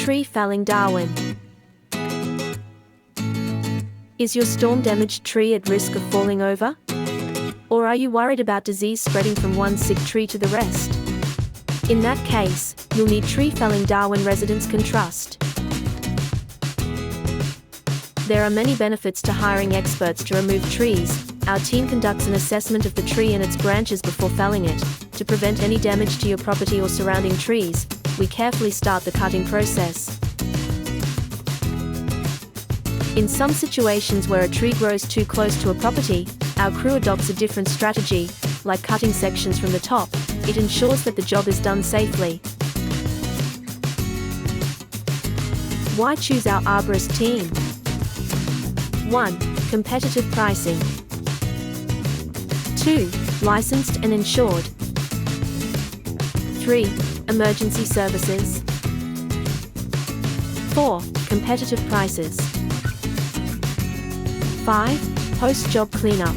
Tree felling Darwin. Is your storm-damaged tree at risk of falling over? Or are you worried about disease spreading from one sick tree to the rest? In that case, you'll need tree felling Darwin residents can trust. There are many benefits to hiring experts to remove trees. Our team conducts an assessment of the tree and its branches before felling it. To prevent any damage to your property or surrounding trees, we carefully start the cutting process. In some situations where a tree grows too close to a property, our crew adopts a different strategy, like cutting sections from the top. It ensures that the job is done safely. Why choose our arborist team? 1. Competitive pricing. 2. Licensed and insured. 3. Emergency services. 4. Competitive prices. 5. Post-job cleanup.